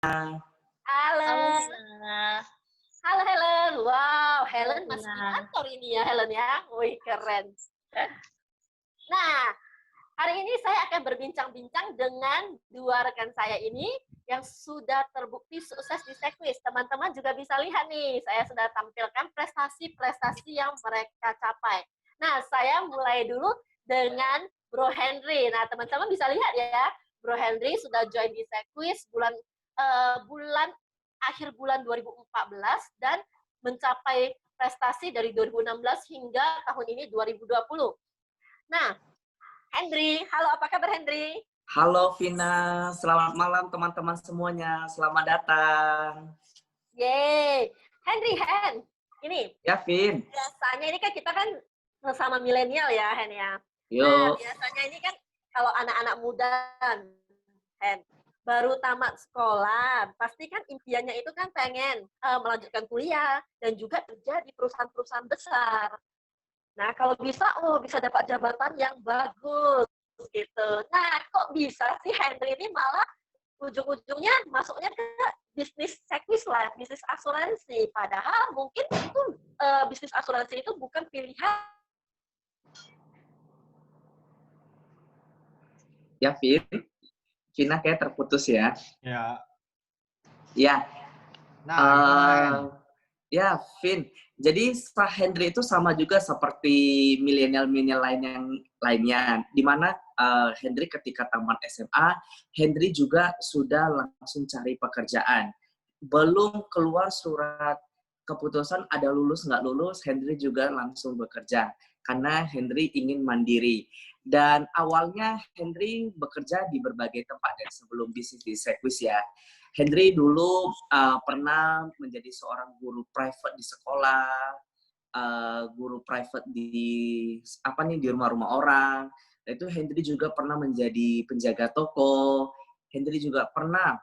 Halo Halo. Vina. Halo Helen. Wow, Halo Helen masih di Vina. kantor ini ya Helen ya. Wih, keren. Nah, hari ini saya akan berbincang-bincang dengan dua rekan saya ini yang sudah terbukti sukses di Sekwis. Teman-teman juga bisa lihat nih, saya sudah tampilkan prestasi-prestasi yang mereka capai. Nah, saya mulai dulu dengan Bro Henry. Nah, teman-teman bisa lihat ya, Bro Henry sudah join di Sekwis bulan akhir bulan 2014 dan mencapai prestasi dari 2016 hingga tahun ini 2020. Nah, Hendry, halo apa kabar Hendry? Halo Vina, selamat malam teman-teman semuanya, selamat datang. Yeay, Hendry, ini Ya Vin. biasanya ini kan kita kan sama milenial ya Hen ya. Nah Yuk. biasanya ini kan kalau anak-anak muda Hen baru tamat sekolah, pasti kan impiannya itu kan pengen melanjutkan kuliah dan juga kerja di perusahaan-perusahaan besar. Nah, kalau bisa, bisa dapat jabatan yang bagus, gitu. Nah, kok bisa sih Henry ini malah ujung-ujungnya masuknya ke bisnis sekvis lah, bisnis asuransi. Padahal mungkin itu bisnis asuransi itu bukan pilihan. Ya Vin, Vina kayak terputus ya. Ya. Ya. Nah, ya Vin, jadi Hendry itu sama juga seperti milenial-milenial lainnya, di mana Hendry ketika tamat SMA, Hendry juga sudah langsung cari pekerjaan. Belum keluar surat keputusan ada lulus nggak lulus, Hendry juga langsung bekerja karena Hendry ingin mandiri. Dan awalnya Hendry bekerja di berbagai tempat ya sebelum bisnis di Sekwis ya. Hendry dulu pernah menjadi seorang guru private di sekolah, guru private di rumah-rumah orang. Itu Hendry juga pernah menjadi penjaga toko. Hendry juga pernah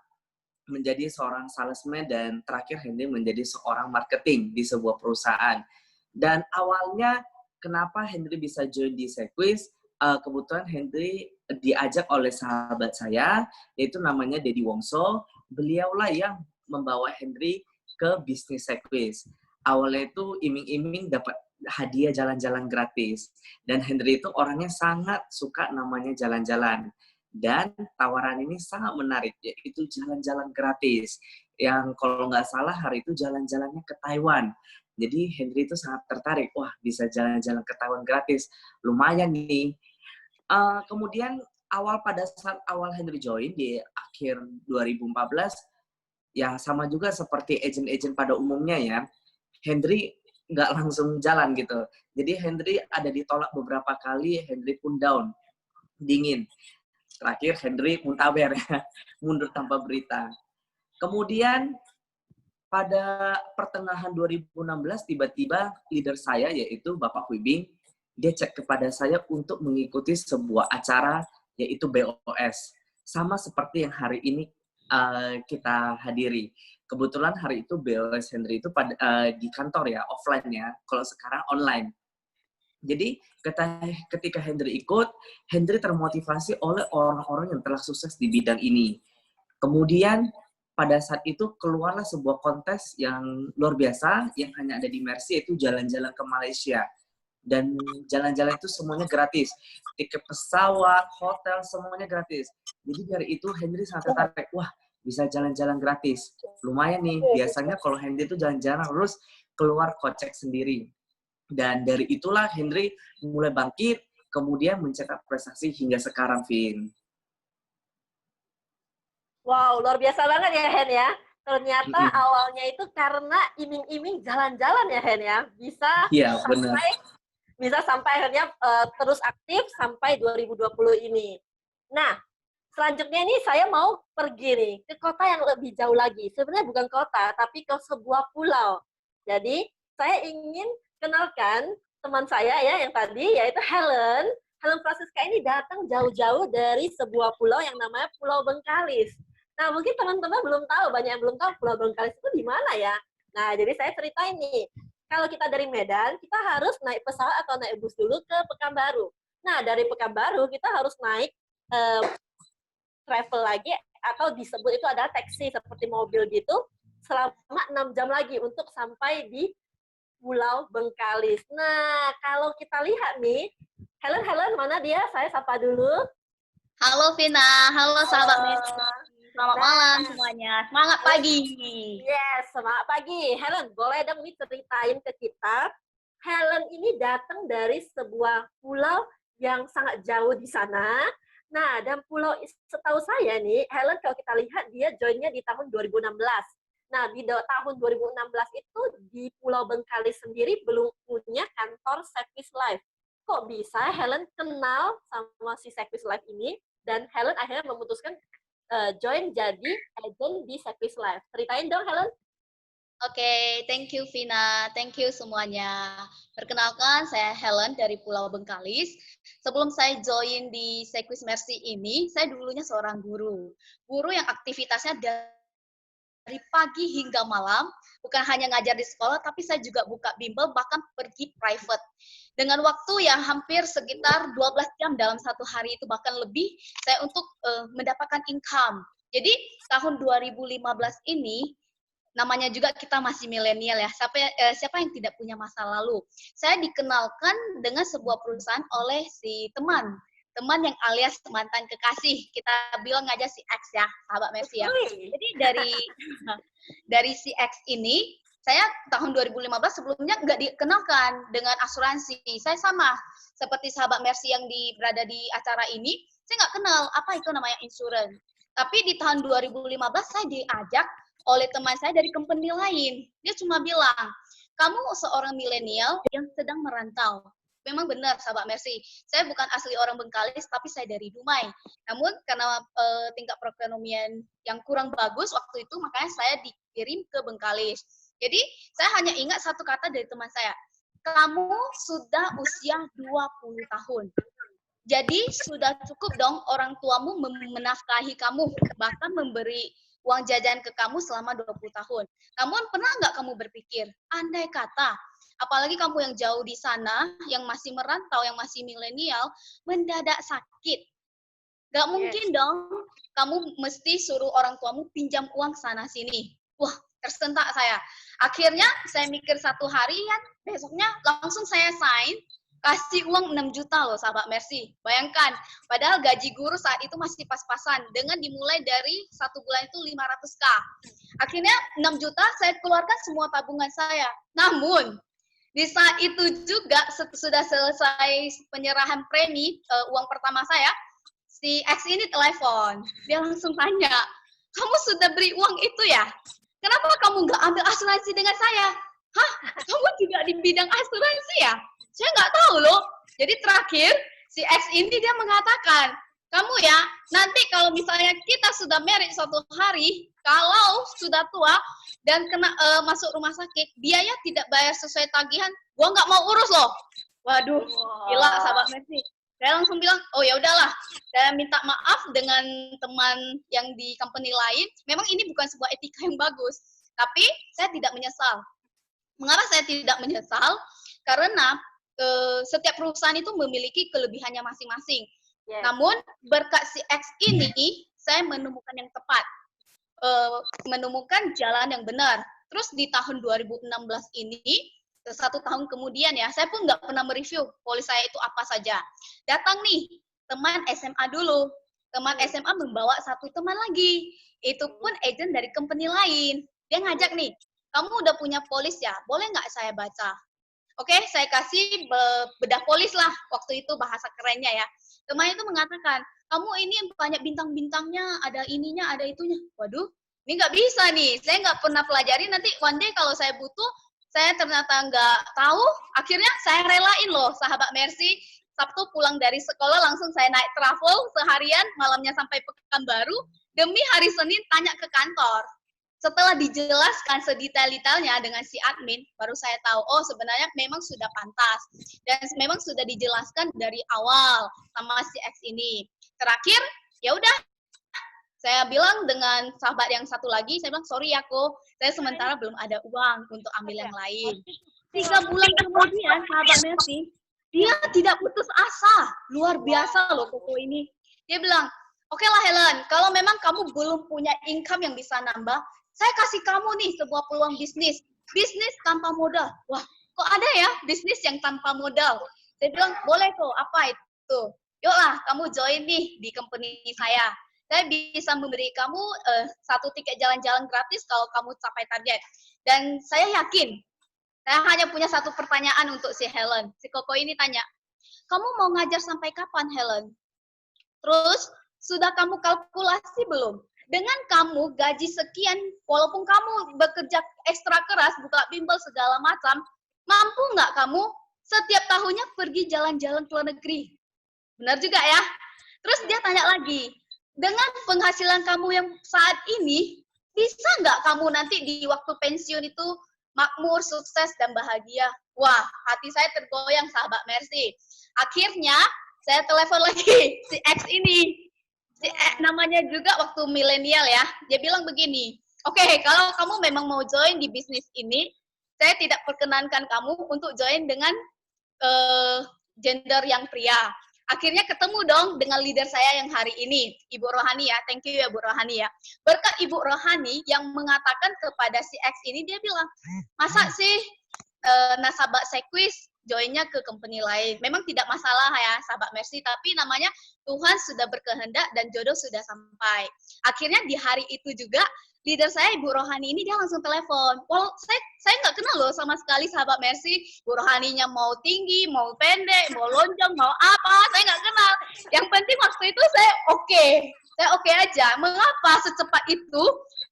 menjadi seorang salesman dan terakhir Hendry menjadi seorang marketing di sebuah perusahaan. Dan awalnya kenapa Hendry bisa join di Sekwis? Kebetulan Hendry diajak oleh sahabat saya, yaitu namanya Dedi Wongso. Beliaulah yang membawa Hendry ke bisnis Sekwis. Awalnya itu iming-iming dapat hadiah jalan-jalan gratis. Dan Hendry itu orangnya sangat suka namanya jalan-jalan. Dan tawaran ini sangat menarik, yaitu jalan-jalan gratis. Yang kalau nggak salah hari itu jalan-jalannya ke Taiwan. Jadi Hendry itu sangat tertarik, wah bisa jalan-jalan ke Taiwan gratis, lumayan nih. Kemudian pada saat awal Hendry join di akhir 2014, ya sama juga seperti agent-agent pada umumnya ya, Hendry nggak langsung jalan gitu. Jadi Hendry ada ditolak beberapa kali, Hendry pun down, dingin. Terakhir Hendry muntaber ya, mundur tanpa berita. Kemudian pada pertengahan 2016 tiba-tiba leader saya yaitu Bapak Wibing, dia cek kepada saya untuk mengikuti sebuah acara yaitu BOS. Sama seperti yang hari ini kita hadiri. Kebetulan hari itu BOS Hendry itu di kantor ya, offline ya. Kalau sekarang online. Jadi ketika Hendry ikut, Hendry termotivasi oleh orang-orang yang telah sukses di bidang ini. Kemudian pada saat itu keluarlah sebuah kontes yang luar biasa yang hanya ada di Mercy, yaitu jalan-jalan ke Malaysia. Dan jalan-jalan itu semuanya gratis. Tiket pesawat, hotel, semuanya gratis. Jadi dari itu Hendry sangat tertarik. Wah, bisa jalan-jalan gratis. Lumayan nih, biasanya kalau Hendry itu jalan-jalan harus keluar kocek sendiri. Dan dari itulah Hendry mulai bangkit, kemudian mencetak prestasi hingga sekarang, Vin. Wow, luar biasa banget ya Hen ya. Ternyata awalnya itu karena iming-iming jalan-jalan ya Hen ya. Bisa sampai akhirnya terus aktif sampai 2020 ini. Nah, selanjutnya nih saya mau pergi nih ke kota yang lebih jauh lagi. Sebenarnya bukan kota, tapi ke sebuah pulau. Jadi, saya ingin kenalkan teman saya ya yang tadi, yaitu Helen. Helen Francisca ini datang jauh-jauh dari sebuah pulau yang namanya Pulau Bengkalis. Nah, mungkin teman-teman belum tahu, banyak yang belum tahu Pulau Bengkalis itu di mana ya. Nah, jadi saya ceritain nih. Kalau kita dari Medan, kita harus naik pesawat atau naik bus dulu ke Pekanbaru. Nah, dari Pekanbaru kita harus naik travel lagi atau disebut itu adalah taksi seperti mobil gitu selama 6 jam lagi untuk sampai di Pulau Bengkalis. Nah, kalau kita lihat nih, Helen, mana dia? Saya sapa dulu. Halo Vina, halo sahabat Messi. Selamat Nah. malam semuanya. Semangat pagi. Yes, semangat pagi. Helen, boleh dong nih ceritain ke kita. Helen ini datang dari sebuah pulau yang sangat jauh di sana. Nah, dan pulau setahu saya nih, Helen kalau kita lihat dia joinnya di tahun 2016. Nah, di tahun 2016 itu di Pulau Bengkalis sendiri belum punya kantor Service Life. Kok bisa Helen kenal sama si Service Life ini dan Helen akhirnya memutuskan join jadi agent di Service Life. Ceritain dong, Helen. Oke, thank you Vina, thank you semuanya. Perkenalkan, saya Helen dari Pulau Bengkalis. Sebelum saya join di Sekwis Mercy ini, saya dulunya seorang guru. Guru yang aktivitasnya dari pagi hingga malam, bukan hanya ngajar di sekolah, tapi saya juga buka bimbel, bahkan pergi private. Dengan waktu yang hampir sekitar 12 jam dalam satu hari itu, bahkan lebih, saya untuk mendapatkan income. Jadi, tahun 2015 ini, namanya juga kita masih milenial ya, siapa yang tidak punya masa lalu. Saya dikenalkan dengan sebuah perusahaan oleh si teman yang alias mantan kekasih, kita bilang aja si X ya, sahabat Messi ya. Jadi dari si X ini, saya tahun 2015 sebelumnya nggak dikenalkan dengan asuransi. Saya sama seperti sahabat Mercy yang berada di acara ini, saya nggak kenal apa itu namanya insurance. Tapi di tahun 2015 saya diajak oleh teman saya dari company lain. Dia cuma bilang, kamu seorang milenial yang sedang merantau. Memang benar, sahabat Mercy. Saya bukan asli orang Bengkalis, tapi saya dari Dumai. Namun karena tingkat perekonomian yang kurang bagus waktu itu, makanya saya dikirim ke Bengkalis. Jadi saya hanya ingat satu kata dari teman saya, kamu sudah usia 20 tahun. Jadi sudah cukup dong orang tuamu menafkahi kamu, bahkan memberi uang jajan ke kamu selama 20 tahun. Namun pernah nggak kamu berpikir, andai kata, apalagi kamu yang jauh di sana, yang masih merantau, yang masih milenial, mendadak sakit. Nggak mungkin dong, kamu mesti suruh orang tuamu pinjam uang sana-sini. Wah, tersentak saya. Akhirnya saya mikir satu harian, besoknya langsung saya sign, kasih uang 6 juta loh sahabat Mercy. Bayangkan, padahal gaji guru saat itu masih pas-pasan dengan dimulai dari 1 bulan itu 500K. Akhirnya 6 juta saya keluarkan semua tabungan saya. Namun, di saat itu juga sudah selesai penyerahan premi uang pertama saya, si X ini telepon. Dia langsung tanya, kamu sudah beri uang itu ya? Kenapa kamu nggak ambil asuransi dengan saya? Hah? Kamu juga di bidang asuransi ya? Saya nggak tahu loh. Jadi terakhir, si X ini dia mengatakan, kamu ya, nanti kalau misalnya kita sudah married suatu hari, kalau sudah tua dan kena masuk rumah sakit, biaya tidak bayar sesuai tagihan, gua nggak mau urus loh. Waduh, gila sahabat Messi. Saya langsung bilang, oh ya udahlah, saya minta maaf dengan teman yang di company lain. Memang ini bukan sebuah etika yang bagus, tapi saya tidak menyesal. Mengapa saya tidak menyesal? Karena setiap perusahaan itu memiliki kelebihannya masing-masing. Yes. Namun berkat si X ini, saya menemukan yang tepat, menemukan jalan yang benar. Terus di tahun 2016 ini, 1 tahun kemudian ya, saya pun nggak pernah mereview polis saya itu apa saja. Datang nih, teman SMA dulu. Teman SMA membawa satu teman lagi. Itu pun agent dari company lain. Dia ngajak nih, kamu udah punya polis ya, boleh nggak saya baca? Oke, saya kasih bedah polis lah, waktu itu bahasa kerennya ya. Teman itu mengatakan, kamu ini banyak bintang-bintangnya, ada ininya, ada itunya. Waduh, ini nggak bisa nih, saya nggak pernah pelajari, nanti one day kalau saya butuh, saya ternyata nggak tahu, akhirnya saya relain loh, sahabat Mercy, Sabtu pulang dari sekolah, langsung saya naik travel seharian, malamnya sampai Pekanbaru, demi hari Senin tanya ke kantor. Setelah dijelaskan sedetail-detailnya dengan si admin, baru saya tahu, oh sebenarnya memang sudah pantas. Dan memang sudah dijelaskan dari awal sama si X ini. Terakhir, ya udah, saya bilang dengan sahabat yang satu lagi, saya bilang, sorry ya kok, saya sementara belum ada uang untuk ambil yang lain. 3 bulan kemudian, sahabat Messi, dia tidak putus asa. Luar biasa loh Koko ini. Dia bilang, Oke lah Helen, kalau memang kamu belum punya income yang bisa nambah, saya kasih kamu nih sebuah peluang bisnis. Bisnis tanpa modal. Wah, kok ada ya bisnis yang tanpa modal? Saya bilang, boleh kok, apa itu? Yuklah, kamu join nih di company saya. Saya bisa memberi kamu satu tiket jalan-jalan gratis kalau kamu capai target. Dan saya yakin, saya hanya punya satu pertanyaan untuk si Helen. Si Koko ini tanya, kamu mau ngajar sampai kapan Helen? Terus, sudah kamu kalkulasi belum? Dengan kamu gaji sekian, walaupun kamu bekerja ekstra keras, buka bimbel segala macam, mampu nggak kamu setiap tahunnya pergi jalan-jalan ke luar negeri? Benar juga ya? Terus dia tanya lagi, dengan penghasilan kamu yang saat ini, bisa nggak kamu nanti di waktu pensiun itu makmur, sukses, dan bahagia? Wah, hati saya tergoyang, sahabat Mercy. Akhirnya, saya telepon lagi si X ini. Namanya juga waktu milenial ya. Dia bilang begini, oke, kalau kamu memang mau join di bisnis ini, saya tidak perkenankan kamu untuk join dengan gender yang pria. Akhirnya ketemu dong dengan leader saya yang hari ini, Ibu Rohani ya. Thank you ya, Bu Rohani ya. Berkat Ibu Rohani yang mengatakan kepada si X ini, dia bilang, masa sih nasabah Sekwis joinnya ke company lain. Memang tidak masalah ya, sahabat Mercy, tapi namanya Tuhan sudah berkehendak dan jodoh sudah sampai. Akhirnya di hari itu juga, leader saya, Ibu Rohani ini, dia langsung telepon. Well, saya nggak kenal loh sama sekali, sahabat Mercy. Bu Rohaninya mau tinggi, mau pendek, mau lonjong, mau apa, saya nggak kenal. Yang penting waktu itu saya oke. Saya oke aja. Mengapa secepat itu?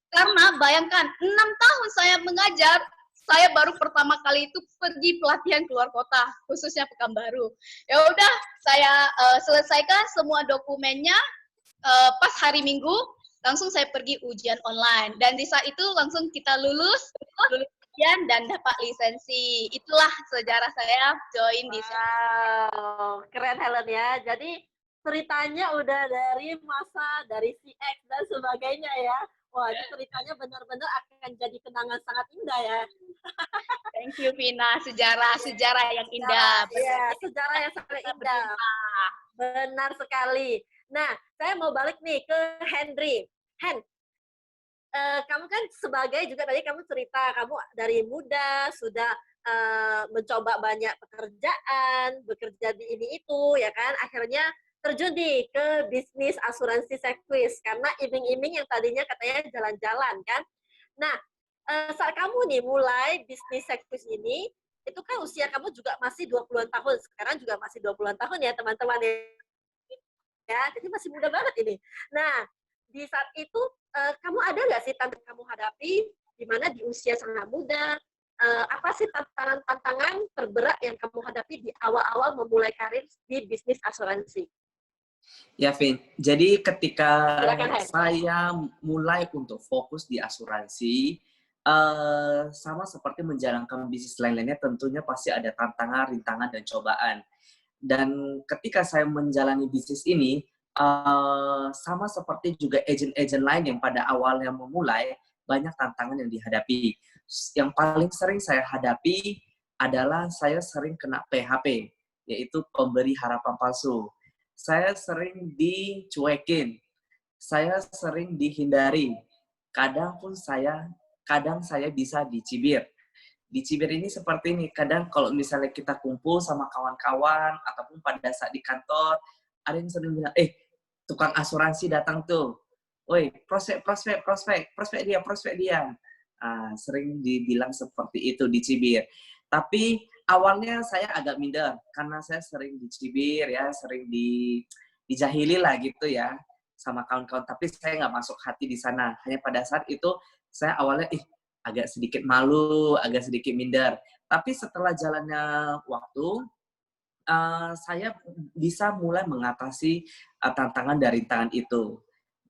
Karena bayangkan, 6 tahun saya mengajar, saya baru pertama kali itu pergi pelatihan keluar kota, khususnya Pekanbaru. Ya udah, saya selesaikan semua dokumennya pas hari Minggu, langsung saya pergi ujian online. Dan di saat itu langsung kita lulus ujian dan dapat lisensi. Itulah sejarah saya join di Wow, keren Helen ya. Jadi ceritanya udah dari masa dari CX dan sebagainya ya. Wah, itu ceritanya benar-benar akan jadi kenangan sangat indah ya. Thank you, Vina. Sejarah yang indah. Iya, sejarah yang sangat indah. Benar sekali. Nah, saya mau balik nih ke Henry. Hen, kamu kan sebagai juga tadi kamu cerita, kamu dari muda sudah mencoba banyak pekerjaan, bekerja di ini itu, ya kan? Akhirnya terjun nih ke bisnis asuransi Sekwis karena iming-iming yang tadinya katanya jalan-jalan kan. Nah, saat kamu nih mulai bisnis Sekwis ini, itu kan usia kamu juga masih 20-an tahun. Sekarang juga masih 20-an tahun ya, teman-teman ya. Jadi masih muda banget ini. Nah, di saat itu kamu ada nggak sih tantangan kamu hadapi di mana di usia sangat muda? Apa sih tantangan terberat yang kamu hadapi di awal-awal memulai karir di bisnis asuransi? Ya, Vin. Jadi ketika Silakan, saya mulai untuk fokus di asuransi, sama seperti menjalankan bisnis lain-lainnya, tentunya pasti ada tantangan, rintangan, dan cobaan. Dan ketika saya menjalani bisnis ini, sama seperti juga agent-agent lain yang pada awalnya memulai, banyak tantangan yang dihadapi. Yang paling sering saya hadapi adalah saya sering kena PHP, yaitu pemberi harapan palsu. Saya sering dicuekin, saya sering dihindari. Kadang saya bisa dicibir. Dicibir ini seperti ini, kadang kalau misalnya kita kumpul sama kawan-kawan, ataupun pada saat di kantor, ada yang sering bilang, tukang asuransi datang tuh. Woi, prospek dia. Sering dibilang seperti itu, dicibir. Tapi awalnya saya agak minder karena saya sering dicibir ya, sering dijahili lah gitu ya sama kawan-kawan. Tapi saya nggak masuk hati di sana. Hanya pada saat itu saya awalnya agak sedikit malu, agak sedikit minder. Tapi setelah jalannya waktu, saya bisa mulai mengatasi tantangan dari rintangan itu.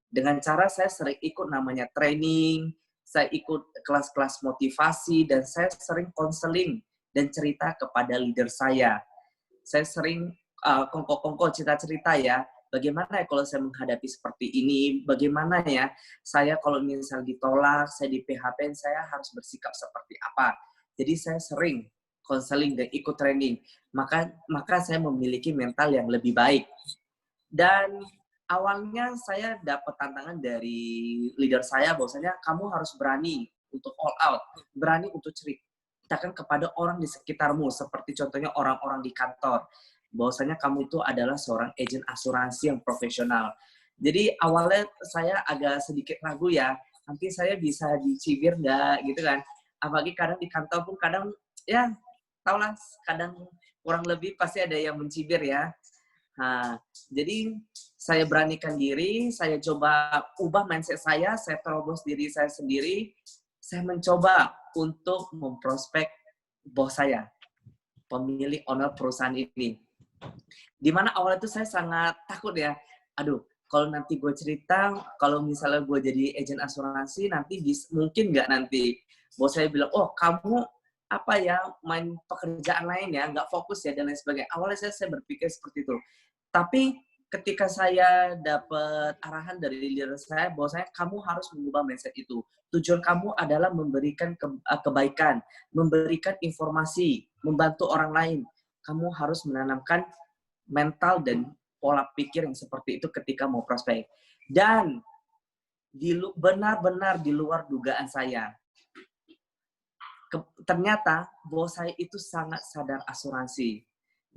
Dengan cara saya sering ikut namanya training, saya ikut kelas-kelas motivasi, dan saya sering konseling dan cerita kepada leader saya. Saya sering kongko-kongko cerita-cerita ya, bagaimana ya kalau saya menghadapi seperti ini, bagaimana ya saya kalau misalnya ditolak, saya di PHP, saya harus bersikap seperti apa. Jadi saya sering konseling dan ikut training, maka saya memiliki mental yang lebih baik. Dan awalnya saya dapat tantangan dari leader saya bahwasanya kamu harus berani untuk all out, berani untuk ceritakan kepada orang di sekitarmu, seperti contohnya orang-orang di kantor, bahwasanya kamu itu adalah seorang agen asuransi yang profesional. Jadi awalnya saya agak sedikit ragu ya, nanti saya bisa dicibir nggak gitu kan. Apalagi kadang di kantor pun kadang ya taulah kadang kurang lebih pasti ada yang mencibir ya. Nah, jadi saya beranikan diri, saya coba ubah mindset saya terobos diri saya sendiri, saya mencoba untuk memprospek bos saya, pemilik owner perusahaan ini. Di mana awal itu saya sangat takut ya, aduh, kalau nanti gue cerita, kalau misalnya gue jadi agen asuransi, nanti mungkin nggak nanti bos saya bilang, oh kamu apa ya, main pekerjaan lain ya, nggak fokus ya, dan lain sebagainya. Awalnya saya berpikir seperti itu. Tapi ketika saya dapat arahan dari leader saya, bahwasanya kamu harus mengubah mindset itu. Tujuan kamu adalah memberikan kebaikan, memberikan informasi, membantu orang lain. Kamu harus menanamkan mental dan pola pikir yang seperti itu ketika mau prospek. Dan benar-benar di luar dugaan saya. Ternyata bos saya itu sangat sadar asuransi.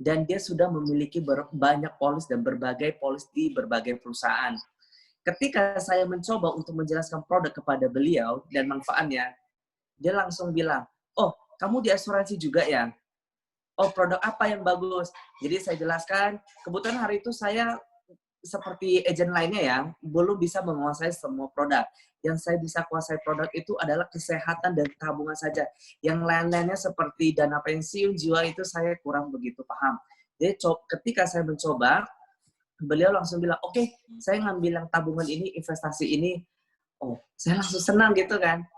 Dan dia sudah memiliki banyak polis dan berbagai polis di berbagai perusahaan. Ketika saya mencoba untuk menjelaskan produk kepada beliau dan manfaatnya, dia langsung bilang, oh kamu di asuransi juga ya? Oh produk apa yang bagus? Jadi saya jelaskan, kebetulan hari itu saya seperti agen lainnya ya, belum bisa menguasai semua produk. Yang saya bisa kuasai produk itu adalah kesehatan dan tabungan saja. Yang lain-lainnya seperti dana pensiun, jiwa itu saya kurang begitu paham. Jadi ketika saya mencoba, beliau langsung bilang, oke, saya ngambil yang tabungan ini, investasi ini. Oh, saya langsung senang gitu kan.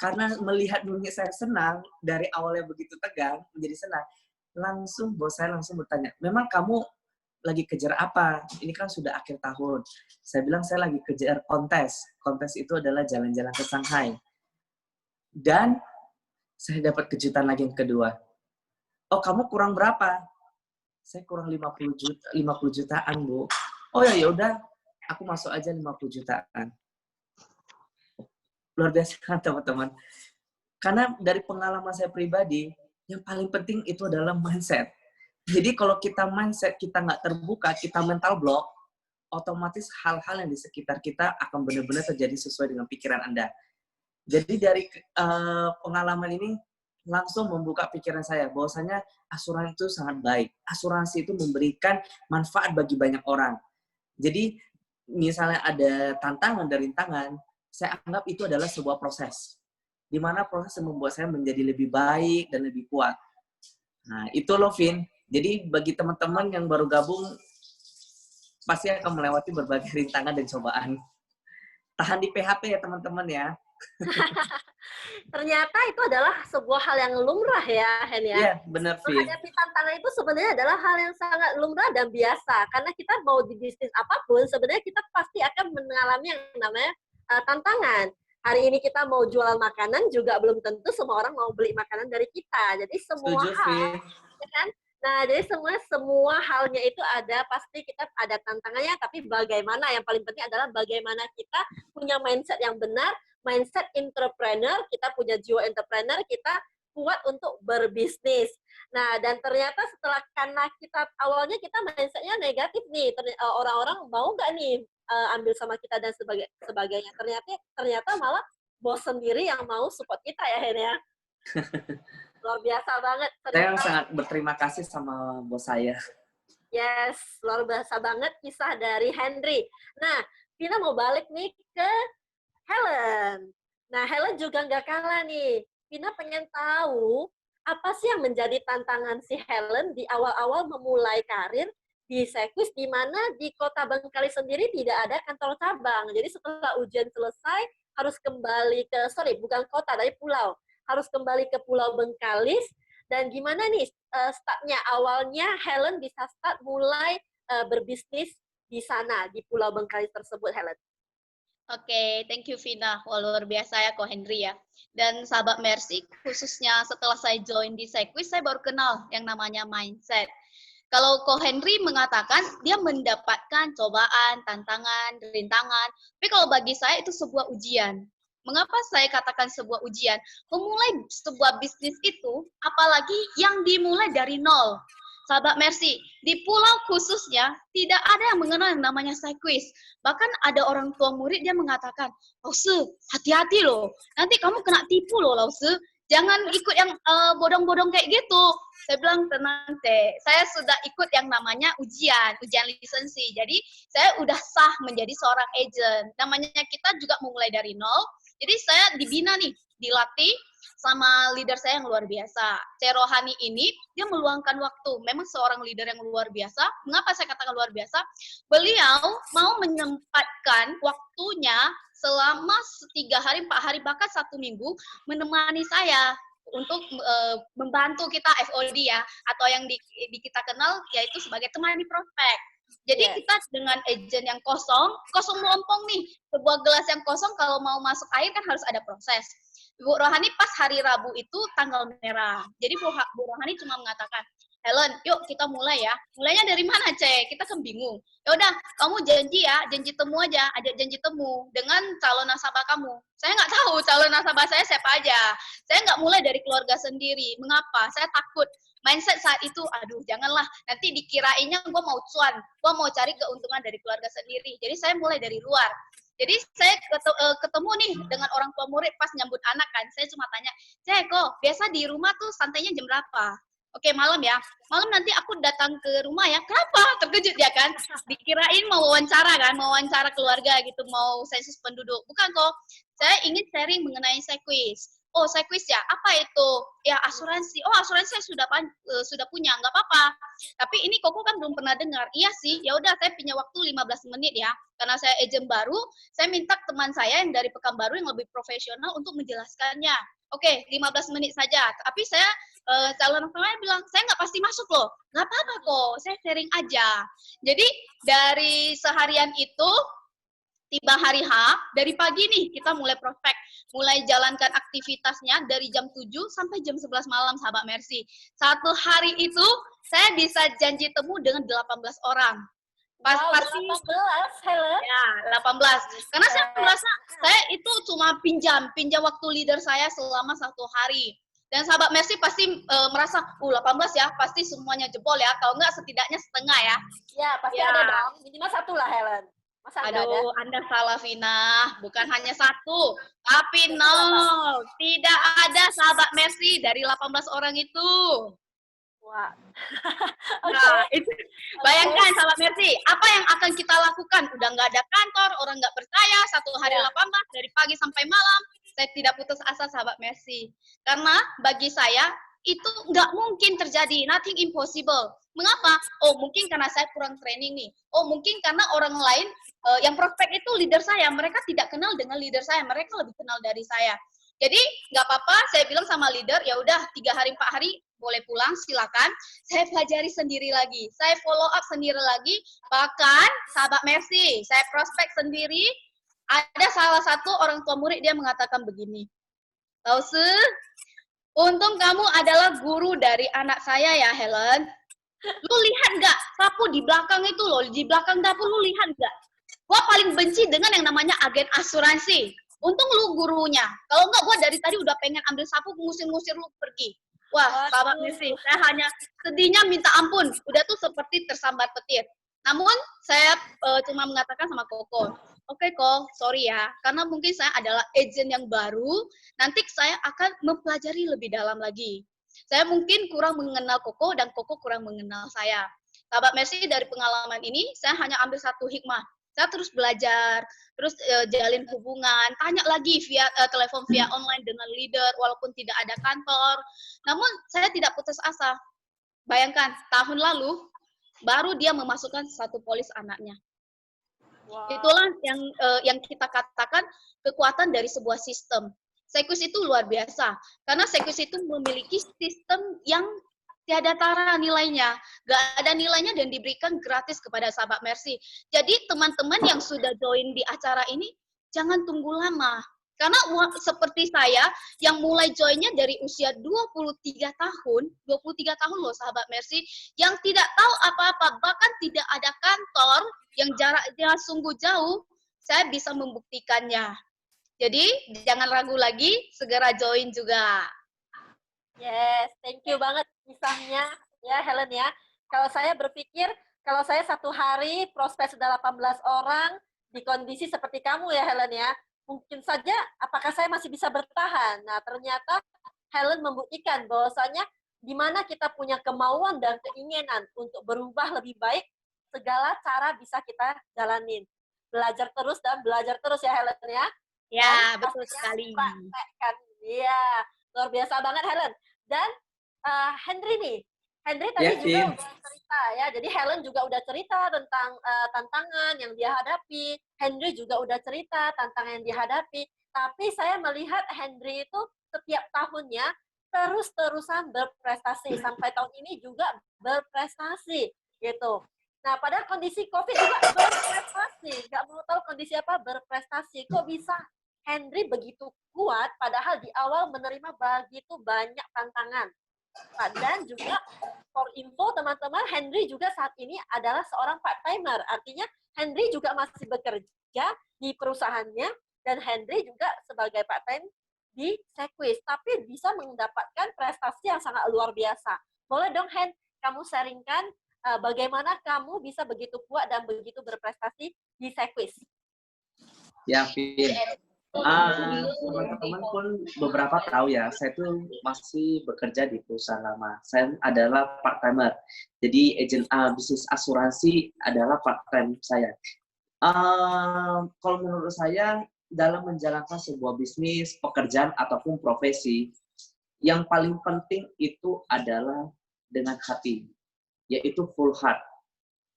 Karena melihat dunia saya senang, dari awalnya begitu tegang, menjadi senang. Langsung, bos saya langsung bertanya, memang kamu lagi kejar apa? Ini kan sudah akhir tahun. Saya bilang saya lagi kejar kontes. Kontes itu adalah jalan-jalan ke Shanghai. Dan saya dapat kejutan lagi yang kedua. Oh, kamu kurang berapa? Saya kurang 50 jutaan, Bu. Oh ya udah, aku masuk aja 50 jutaan. Luar biasa, teman-teman. Karena dari pengalaman saya pribadi, yang paling penting itu adalah mindset. Jadi kalau kita mindset kita nggak terbuka, kita mental block, otomatis hal-hal yang di sekitar kita akan benar-benar terjadi sesuai dengan pikiran Anda. Jadi dari pengalaman ini langsung membuka pikiran saya bahwasanya asuransi itu sangat baik. Asuransi itu memberikan manfaat bagi banyak orang. Jadi misalnya ada tantangan dan rintangan, saya anggap itu adalah sebuah proses. Di mana proses yang membuat saya menjadi lebih baik dan lebih kuat. Nah, itu loh, Vin. Jadi bagi teman-teman yang baru gabung, pasti akan melewati berbagai rintangan dan cobaan. Tahan di PHP ya teman-teman ya. Ternyata itu adalah sebuah hal yang lumrah ya, Hen ya. Iya, benar, Vin. Menghadapi tantangan itu sebenarnya adalah hal yang sangat lumrah dan biasa. Karena kita mau di bisnis apapun, sebenarnya kita pasti akan mengalami yang namanya tantangan. Hari ini kita mau jualan makanan, juga belum tentu semua orang mau beli makanan dari kita. Jadi semua Setuju, hal, ya kan? Nah, jadi semua halnya itu ada, pasti kita ada tantangannya, tapi bagaimana, yang paling penting adalah bagaimana kita punya mindset yang benar, mindset entrepreneur, kita punya jiwa entrepreneur, kita kuat untuk berbisnis. Nah, dan ternyata karena kita awalnya kita mindsetnya negatif nih, orang-orang mau nggak nih ambil sama kita dan sebagainya. Ternyata malah bos sendiri yang mau support kita ya, Hen ya. Luar biasa banget. Saya sangat berterima kasih sama bos saya. Yes, luar biasa banget kisah dari Henry. Nah, Vina mau balik nih ke Helen. Nah, Helen juga nggak kalah nih. Vina pengen tahu apa sih yang menjadi tantangan si Helen di awal-awal memulai karir di Sekwis, di mana di Kota Bengkalis sendiri tidak ada kantor cabang. Jadi setelah ujian selesai harus kembali ke, bukan kota, dari pulau. Harus kembali ke Pulau Bengkalis. Dan gimana nih startnya? Awalnya Helen bisa start mulai berbisnis di sana, di Pulau Bengkalis tersebut, Helen. Oke, thank you Vina. Wah, luar biasa ya Ko Henry ya. Dan sahabat Mercy, khususnya setelah saya join di Sekwis, saya baru kenal yang namanya mindset. Kalau Ko Henry mengatakan dia mendapatkan cobaan, tantangan, rintangan. Tapi kalau bagi saya itu sebuah ujian. Mengapa saya katakan sebuah ujian? Memulai sebuah bisnis itu, apalagi yang dimulai dari nol. Sahabat Mercy, di pulau khususnya tidak ada yang mengenal yang namanya Sekwis. Bahkan ada orang tua murid dia mengatakan, Lause, hati-hati loh, nanti kamu kena tipu loh Lause. Jangan ikut yang bodong-bodong kayak gitu. Saya bilang tenang teh, saya sudah ikut yang namanya ujian lisensi. Jadi saya udah sah menjadi seorang agent. Namanya kita juga memulai dari nol. Jadi saya dibina nih, dilatih sama leader saya yang luar biasa. Cek Rohani ini, dia meluangkan waktu. Memang seorang leader yang luar biasa. Mengapa saya katakan luar biasa? Beliau mau menyempatkan waktunya selama 3 hari, 4 hari, bahkan 1 minggu menemani saya untuk membantu kita FOD ya, atau yang di kita kenal yaitu sebagai teman di prospek. Jadi kita dengan agent yang kosong melompong nih, sebuah gelas yang kosong kalau mau masuk air kan harus ada proses. Bu Rohani pas hari Rabu itu tanggal merah. Jadi Bu Rohani cuma mengatakan, Helen, yuk kita mulai ya. Mulainya dari mana, Cek? Kita kan bingung. Ya udah, kamu janji ya, janji temu aja, ajak janji temu dengan calon nasabah kamu. Saya nggak tahu calon nasabah saya siapa aja. Saya nggak mulai dari keluarga sendiri. Mengapa? Saya takut. Mindset saat itu, aduh janganlah, nanti dikirainnya gue mau cuan, gue mau cari keuntungan dari keluarga sendiri. Jadi saya mulai dari luar. Jadi saya ketemu nih dengan orang tua murid pas nyambut anak kan. Saya cuma tanya, Cek, kok biasa di rumah tuh santainya jam berapa? Oke, malam ya. Malam nanti aku datang ke rumah ya. Kenapa? Terkejut ya kan? Dikirain mau wawancara kan, mau wawancara keluarga gitu, mau sensus penduduk. Bukan kok. Saya ingin sharing mengenai Sekwis. Oh, Sekwis ya, apa itu? Ya, asuransi. Oh, asuransi saya sudah punya, nggak apa-apa. Tapi ini Koko kan belum pernah dengar. Iya sih, ya udah saya punya waktu 15 menit ya. Karena saya agent baru, saya minta teman saya yang dari Pekanbaru yang lebih profesional untuk menjelaskannya. Oke, 15 menit saja. Tapi saya calon nasabahnya bilang, saya nggak pasti masuk loh. Nggak apa-apa kok, saya sharing aja. Jadi dari seharian itu, tiba hari H, dari pagi nih kita mulai prospek, mulai jalankan aktivitasnya dari jam 7 sampai jam 11 malam, sahabat Mercy. Satu hari itu saya bisa janji temu dengan 18 orang. Pasti 18, Helen. Ya, 18. Karena saya merasa saya itu cuma pinjam waktu leader saya selama 1 hari. Dan sahabat Mercy pasti merasa, 18 ya, pasti semuanya jebol ya. Kalau enggak setidaknya setengah ya. Ya, pasti Ya. ada dong. Minimal 1 lah, Helen. Masa nggak ada? Aduh, Anda salah, Vina. Bukan hanya 1, tapi 0. Tidak ada sahabat Mercy dari 18 orang itu. Wah. Nah, itu bayangkan sahabat Mercy, apa yang akan kita lakukan? Udah nggak ada kantor, orang nggak percaya, 1 hari 18, dari pagi sampai malam. Saya tidak putus asa, sahabat Mercy. Karena bagi saya, itu nggak mungkin terjadi, nothing impossible. Mengapa? Oh, mungkin karena saya kurang training nih. Oh, mungkin karena orang lain, yang prospek itu leader saya, mereka tidak kenal dengan leader saya, mereka lebih kenal dari saya. Jadi, nggak apa-apa, saya bilang sama leader, ya udah 3 hari, 4 hari, boleh pulang, silakan. Saya pelajari sendiri lagi, saya follow up sendiri lagi, bahkan sahabat Mercy, saya prospek sendiri. Ada salah satu orang tua murid dia mengatakan begini, Lause, untung kamu adalah guru dari anak saya ya, Helen. Lu lihat nggak sapu di belakang itu loh, di belakang dapur lu lihat nggak? Gua paling benci dengan yang namanya agen asuransi. Untung lu gurunya. Kalau nggak, gua dari tadi udah pengen ambil sapu, ngusir-ngusir lu pergi. Wah, sahabat Mercy, saya hanya sedihnya minta ampun. Udah tuh seperti tersambar petir. Namun, saya cuma mengatakan sama Koko, oke kok, sorry ya, karena mungkin saya adalah agent yang baru, nanti saya akan mempelajari lebih dalam lagi. Saya mungkin kurang mengenal Koko, dan Koko kurang mengenal saya. Sahabat Mercy, dari pengalaman ini, saya hanya ambil 1 hikmah. Saya terus belajar, terus jalin hubungan, tanya lagi via telepon via online dengan leader, walaupun tidak ada kantor. Namun, saya tidak putus asa. Bayangkan, tahun lalu, baru dia memasukkan 1 polis anaknya. Wow. Itulah yang kita katakan kekuatan dari sebuah sistem. Sekwis itu luar biasa, karena Sekwis itu memiliki sistem yang tiada tara nilainya, gak ada nilainya dan diberikan gratis kepada sahabat Mercy. Jadi teman-teman yang sudah join di acara ini, jangan tunggu lama. Karena seperti saya yang mulai joinnya dari usia 23 tahun, 23 tahun loh sahabat Mercy, yang tidak tahu apa-apa, bahkan tidak ada kantor yang jaraknya sungguh jauh, saya bisa membuktikannya. Jadi jangan ragu lagi, segera join juga. Yes, thank you banget kisahnya ya Helen ya. Kalau saya berpikir, kalau saya satu hari prospek sudah 18 orang di kondisi seperti kamu ya Helen ya, mungkin saja apakah saya masih bisa bertahan. Nah ternyata Helen membuktikan bahwasanya di mana kita punya kemauan dan keinginan untuk berubah lebih baik, segala cara bisa kita jalanin. Belajar terus dan belajar terus ya Helen ya. Ya, Dan betul sekali. praktekkan. Iya, luar biasa banget Helen. Dan Henry nih, Henry tadi juga udah cerita ya. Jadi Helen juga udah cerita tentang tantangan yang dia hadapi. Henry juga udah cerita tantangan yang dihadapi. Tapi saya melihat Henry itu setiap tahunnya terus-terusan berprestasi. Sampai tahun ini juga berprestasi gitu. Nah, pada kondisi COVID juga berprestasi. Nggak mau tahu kondisi apa, berprestasi. Kok bisa Henry begitu kuat, padahal di awal menerima begitu banyak tantangan. Dan juga, for info teman-teman, Henry juga saat ini adalah seorang part-timer. Artinya, Henry juga masih bekerja di perusahaannya, dan Henry juga sebagai part-time di Sequis. Tapi bisa mendapatkan prestasi yang sangat luar biasa. Boleh dong, Hen, kamu sharingkan bagaimana kamu bisa begitu kuat dan begitu berprestasi di Sequis? Ya, Vin. Teman-teman pun beberapa tahu ya, saya tuh masih bekerja di perusahaan lama. Saya adalah part-timer. Jadi agent bisnis asuransi adalah part-time saya. Kalau menurut saya, dalam menjalankan sebuah bisnis, pekerjaan, ataupun profesi, yang paling penting itu adalah dengan hati, yaitu full heart.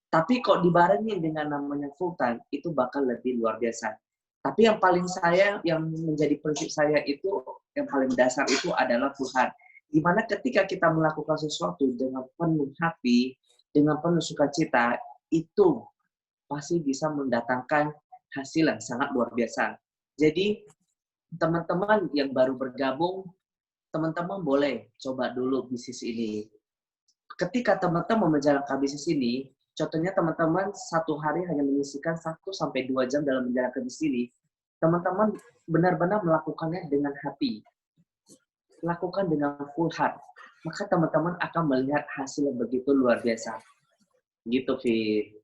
Tapi kok dibarengin dengan namanya full time, itu bakal lebih luar biasa. Tapi yang paling yang menjadi prinsip saya itu, yang paling dasar itu adalah full heart. Dimana ketika kita melakukan sesuatu dengan penuh hati, dengan penuh sukacita, itu pasti bisa mendatangkan hasil yang sangat luar biasa. Jadi, teman-teman yang baru bergabung, teman-teman boleh coba dulu bisnis ini. Ketika teman-teman menjalankan bisnis ini, contohnya teman-teman satu hari hanya menyisihkan 1-2 jam dalam menjalankan bisnis ini, teman-teman benar-benar melakukannya dengan hati. Lakukan dengan full heart. Maka teman-teman akan melihat hasil yang begitu luar biasa. Gitu, Fit.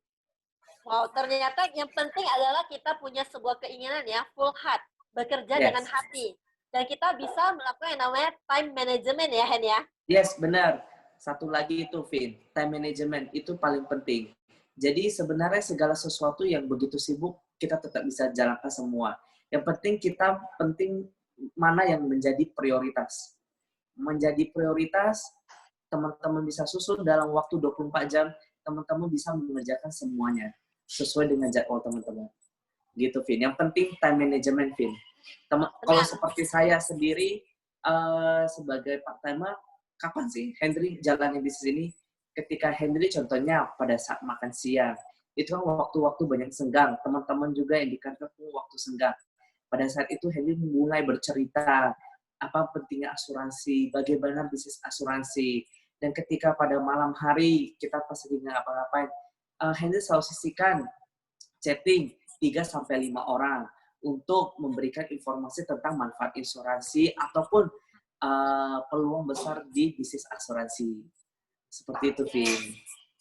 Wow, ternyata yang penting adalah kita punya sebuah keinginan ya, full heart. Bekerja dengan hati. Dan kita bisa melakukan yang namanya time management ya, Hen ya? Yes, benar. Satu lagi itu, Vin, time management itu paling penting. Jadi sebenarnya segala sesuatu yang begitu sibuk, kita tetap bisa jalankan semua. Yang penting mana yang menjadi prioritas. Menjadi prioritas, teman-teman bisa susun dalam waktu 24 jam, teman-teman bisa mengerjakan semuanya sesuai dengan jadwal teman-teman. Gitu, Vin. Yang penting time management, Vin. Kalau seperti saya sendiri, sebagai part-timer, kapan sih Henry jalanin bisnis ini? Ketika Henry contohnya pada saat makan siang, itu kan waktu-waktu banyak senggang. Teman-teman juga yang di kantor pun waktu senggang. Pada saat itu Henry mulai bercerita apa pentingnya asuransi, bagaimana bisnis asuransi. Dan ketika pada malam hari kita pas lagi ngapa-ngapain, Henry selalu sisihkan chatting 3-5 orang untuk memberikan informasi tentang manfaat asuransi ataupun peluang besar di bisnis asuransi. Seperti itu, Vin.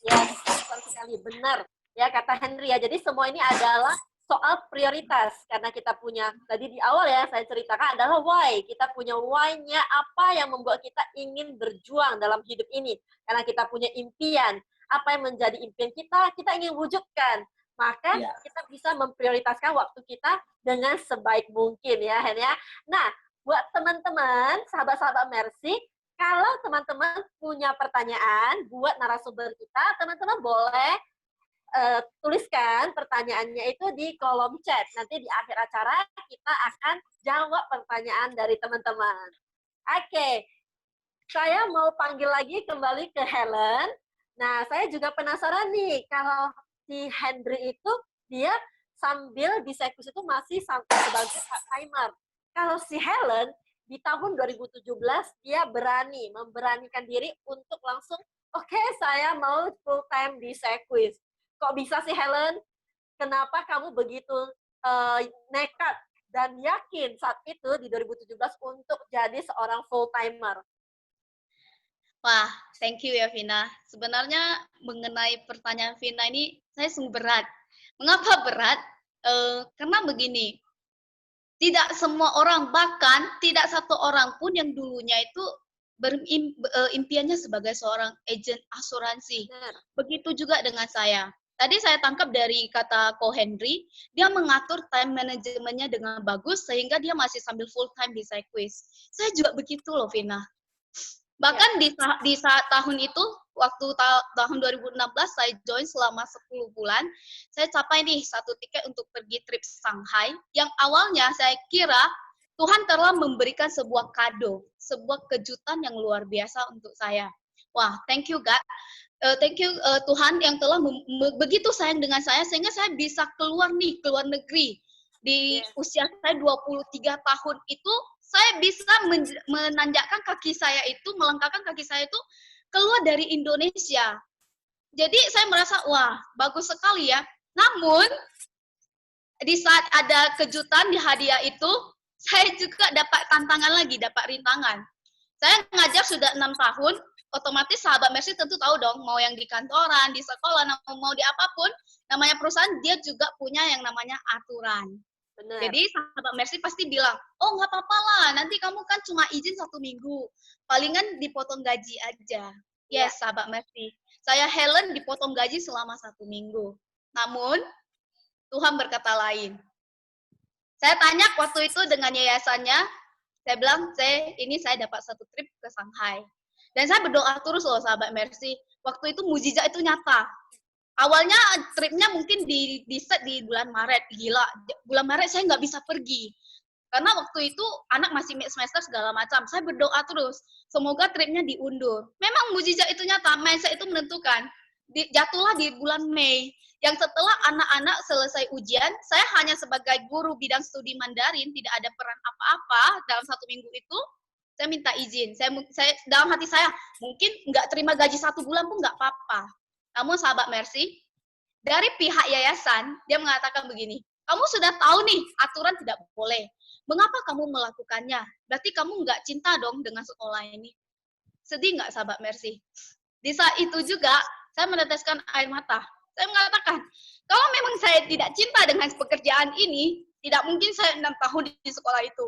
Ya, betul sekali. Benar. Ya, kata Henry ya. Jadi semua ini adalah soal prioritas. Karena kita punya, tadi di awal ya, saya ceritakan adalah why. Kita punya why-nya apa yang membuat kita ingin berjuang dalam hidup ini. Karena kita punya impian. Apa yang menjadi impian kita ingin wujudkan. Maka kita bisa memprioritaskan waktu kita dengan sebaik mungkin ya, Hen ya. Nah, buat teman-teman, sahabat-sahabat Mercy, kalau teman-teman punya pertanyaan buat narasumber kita, teman-teman boleh tuliskan pertanyaannya itu di kolom chat. Nanti di akhir acara kita akan jawab pertanyaan dari teman-teman. Oke, saya mau panggil lagi kembali ke Helen. Nah, saya juga penasaran nih, kalau si Henry itu dia sambil di Sequis itu masih sebagai part-timer. kalau si Helen di tahun 2017 dia memberanikan diri untuk langsung oke, saya mau full time di Sequis. Kok bisa sih Helen? Kenapa kamu begitu nekat dan yakin saat itu di 2017 untuk jadi seorang full timer? Wah, thank you ya Vina. Sebenarnya mengenai pertanyaan Vina ini saya sungguh berat. Mengapa berat? Karena begini, tidak semua orang, bahkan tidak satu orang pun yang dulunya itu impiannya sebagai seorang agen asuransi. Benar. Begitu juga dengan saya. Tadi saya tangkap dari kata Ko Henry, dia mengatur time manajemennya dengan bagus sehingga dia masih sambil full time di Sequis. Saya juga begitu loh, Vina. Bahkan di saat tahun itu, waktu tahun 2016 saya join selama 10 bulan, saya capai nih satu tiket untuk pergi trip Shanghai, yang awalnya saya kira Tuhan telah memberikan sebuah kado, sebuah kejutan yang luar biasa untuk saya. Wah, thank you God. Thank you Tuhan yang telah begitu sayang dengan saya, sehingga saya bisa keluar negeri. Di usia saya 23 tahun itu, saya bisa menanjakkan kaki saya itu, melangkahkan kaki saya itu keluar dari Indonesia. Jadi saya merasa, wah, bagus sekali ya. Namun, di saat ada kejutan di hadiah itu, saya juga dapat tantangan lagi, dapat rintangan. Saya ngajar sudah 6 tahun, otomatis sahabat Mercy tentu tahu dong, mau yang di kantoran, di sekolah, mau di apapun, namanya perusahaan, dia juga punya yang namanya aturan. Benar. Jadi sahabat Mercy pasti bilang, oh nggak apa-apa lah, nanti kamu kan cuma izin 1 minggu, palingan dipotong gaji aja. Yes, sahabat Mercy. Saya Helen dipotong gaji selama 1 minggu. Namun, Tuhan berkata lain. Saya tanya waktu itu dengan yayasannya, saya bilang, saya dapat 1 trip ke Shanghai. Dan saya berdoa terus loh sahabat Mercy, waktu itu mukjizat itu nyata. Awalnya tripnya mungkin di set di bulan Maret, gila. Bulan Maret saya nggak bisa pergi. Karena waktu itu anak masih semester segala macam. Saya berdoa terus, semoga tripnya diundur. Memang mukjizat itu nyata, mindset itu menentukan. Jatuhlah di bulan Mei. Yang setelah anak-anak selesai ujian, saya hanya sebagai guru bidang studi Mandarin, tidak ada peran apa-apa dalam 1 minggu itu, saya minta izin. Saya dalam hati saya, mungkin nggak terima gaji 1 bulan pun nggak apa-apa. Namun sahabat Mercy, dari pihak yayasan, dia mengatakan begini, kamu sudah tahu nih, aturan tidak boleh. Mengapa kamu melakukannya? Berarti kamu nggak cinta dong dengan sekolah ini. Sedih nggak sahabat Mercy? Di saat itu juga, saya meneteskan air mata. Saya mengatakan, kalau memang saya tidak cinta dengan pekerjaan ini, tidak mungkin saya 6 tahun di sekolah itu.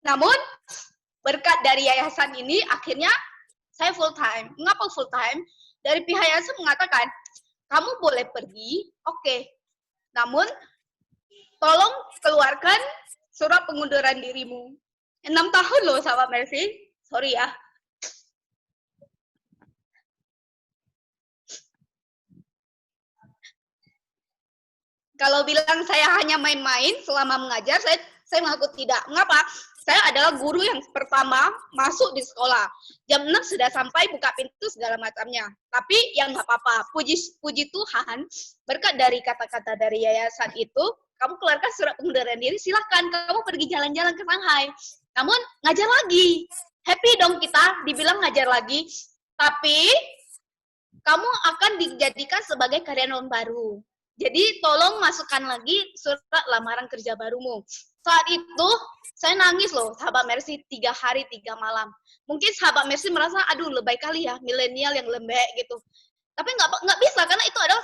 Namun, berkat dari yayasan ini, akhirnya saya full time. Mengapa full time? Dari pihak yayasan mengatakan, kamu boleh pergi, oke. Namun, tolong keluarkan surat pengunduran dirimu. 6 tahun loh, sahabat Mercy. Sorry ya. Kalau bilang saya hanya main-main selama mengajar, saya mengaku tidak. Mengapa? Saya adalah guru yang pertama masuk di sekolah. Jam 6 sudah sampai, buka pintu segala macamnya. Tapi yang nggak apa-apa. Puji Tuhan, berkat dari kata-kata dari yayasan itu, kamu keluarkan surat pengunduran diri, silahkan kamu pergi jalan-jalan ke Shanghai. Namun ngajar lagi. Happy dong kita, dibilang ngajar lagi. Tapi kamu akan dijadikan sebagai karyawan baru. Jadi tolong masukkan lagi surat lamaran kerja barumu. Saat itu saya nangis loh, sahabat Mercy, 3 hari 3 malam. Mungkin sahabat Mercy merasa, aduh lebay kali ya, milenial yang lembek gitu. Tapi nggak bisa, karena itu adalah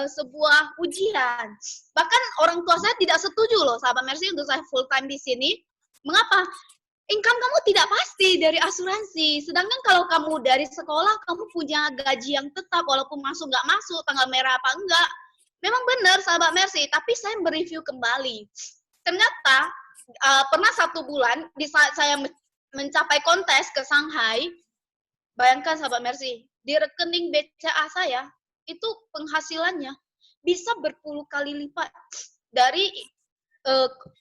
sebuah ujian. Bahkan orang tua saya tidak setuju loh, sahabat Mercy, untuk saya full time di sini. Mengapa? Income kamu tidak pasti dari asuransi. Sedangkan kalau kamu dari sekolah, kamu punya gaji yang tetap, walaupun masuk nggak masuk, tanggal merah apa enggak. Memang benar, sahabat Mercy, tapi saya mereview kembali. Ternyata, pernah 1 bulan, di saat saya mencapai kontes ke Shanghai, bayangkan sahabat Mercy, di rekening BCA saya, itu penghasilannya bisa berpuluh kali lipat dari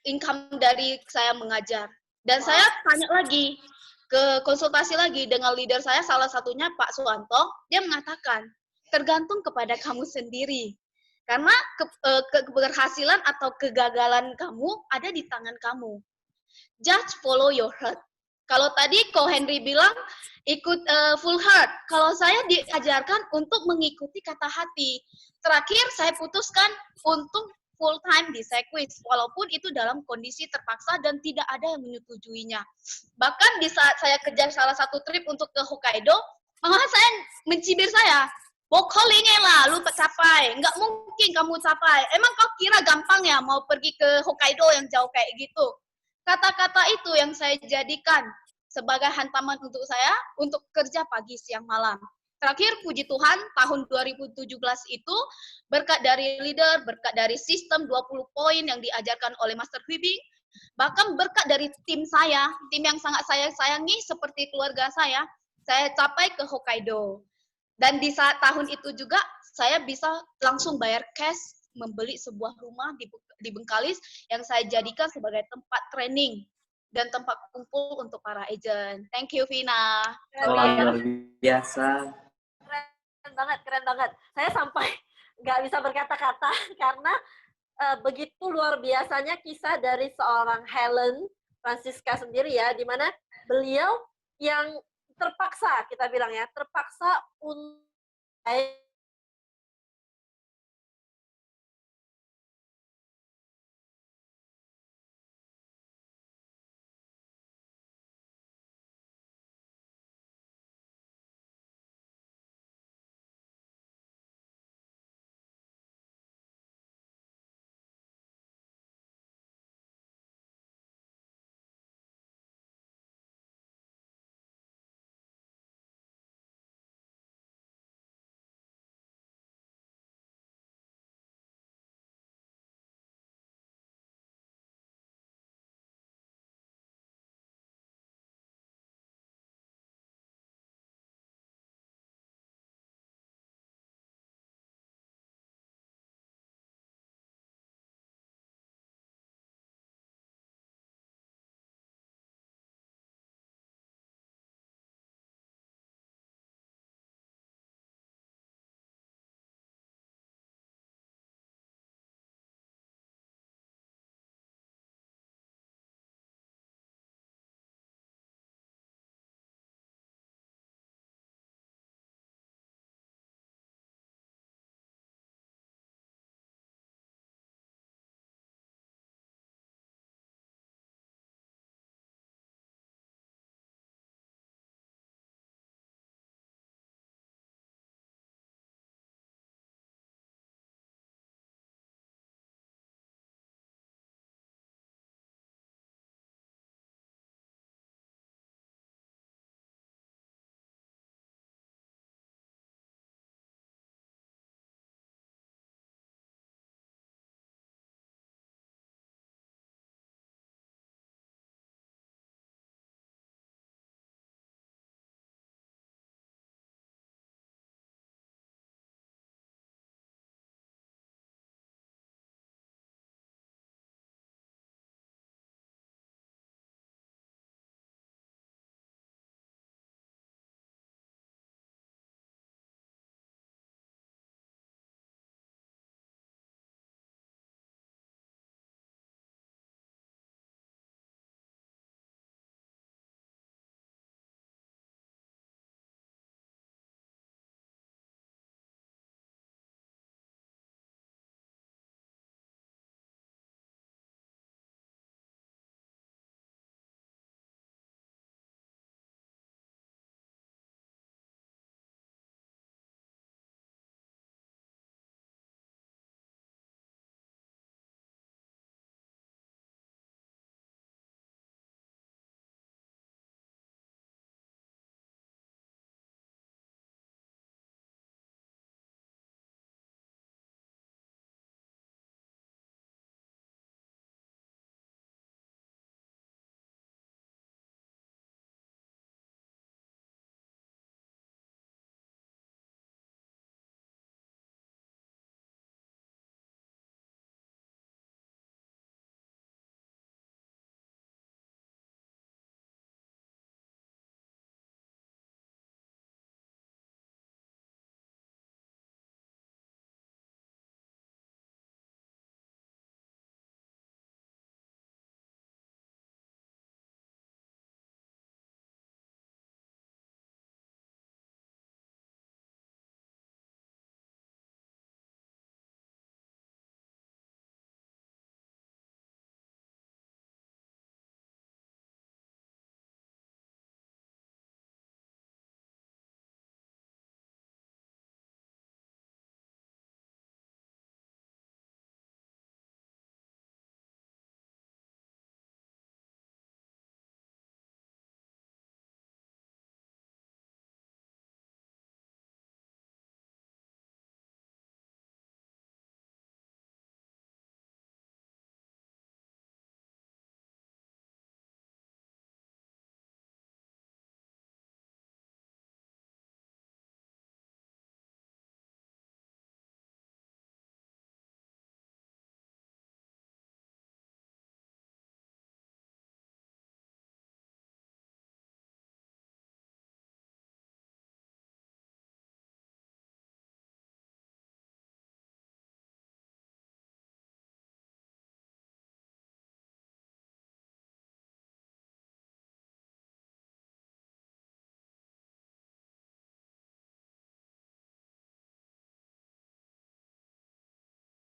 income dari saya mengajar. Dan saya tanya lagi, konsultasi lagi dengan leader saya, salah satunya Pak Suwanto, dia mengatakan, tergantung kepada kamu sendiri. Karena keberhasilan atau kegagalan kamu ada di tangan kamu. just follow your heart. Kalau tadi Ko Henry bilang ikut full heart. Kalau saya diajarkan untuk mengikuti kata hati. Terakhir saya putuskan untuk full time di Sequis, walaupun itu dalam kondisi terpaksa dan tidak ada yang menyetujuinya. Bahkan di saat saya kejar salah satu trip untuk ke Hokkaido, mama saya mencibir saya, "Bokolinya lah, lu capai. Nggak mungkin kamu capai. Emang kau kira gampang ya mau pergi ke Hokkaido yang jauh kayak gitu?" Kata-kata itu yang saya jadikan sebagai hantaman untuk saya untuk kerja pagi, siang, malam. Terakhir, puji Tuhan, tahun 2017 itu, berkat dari leader, berkat dari sistem 20 poin yang diajarkan oleh Master Hwibing, bahkan berkat dari tim saya, tim yang sangat saya sayangi seperti keluarga saya capai ke Hokkaido. Dan di saat tahun itu juga, saya bisa langsung bayar cash, membeli sebuah rumah di Bengkalis yang saya jadikan sebagai tempat training dan tempat kumpul untuk para agent. Thank you, Vina. Luar biasa. Keren banget. Saya sampai nggak bisa berkata-kata karena begitu luar biasanya kisah dari seorang Helen Francisca sendiri ya, di mana beliau yang terpaksa, kita bilang ya, terpaksa untuk